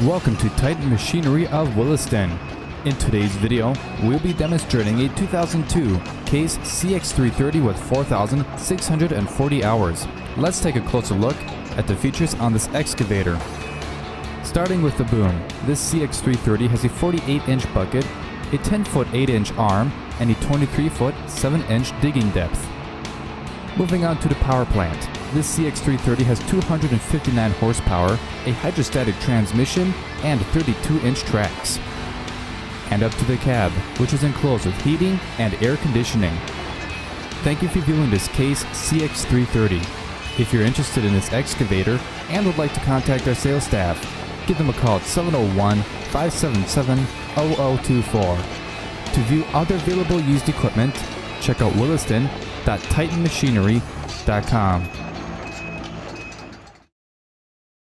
Welcome to Titan Machinery of Williston. In today's video, we'll be demonstrating a 2002 Case CX330 with 4,640 hours. Let's take a closer look at the features on this excavator. Starting with the boom, this CX330 has a 48-inch bucket, a 10-foot 8-inch arm, and a 23-foot 7-inch digging depth. Moving on to the power plant. This CX330 has 259 horsepower, a hydrostatic transmission, and 32-inch tracks. And up to the cab, which is enclosed with heating and air conditioning. Thank you for viewing this Case CX330. If you're interested in this excavator and would like to contact our sales staff, give them a call at 701-577-0024. To view other available used equipment, check out williston.titanmachinery.com.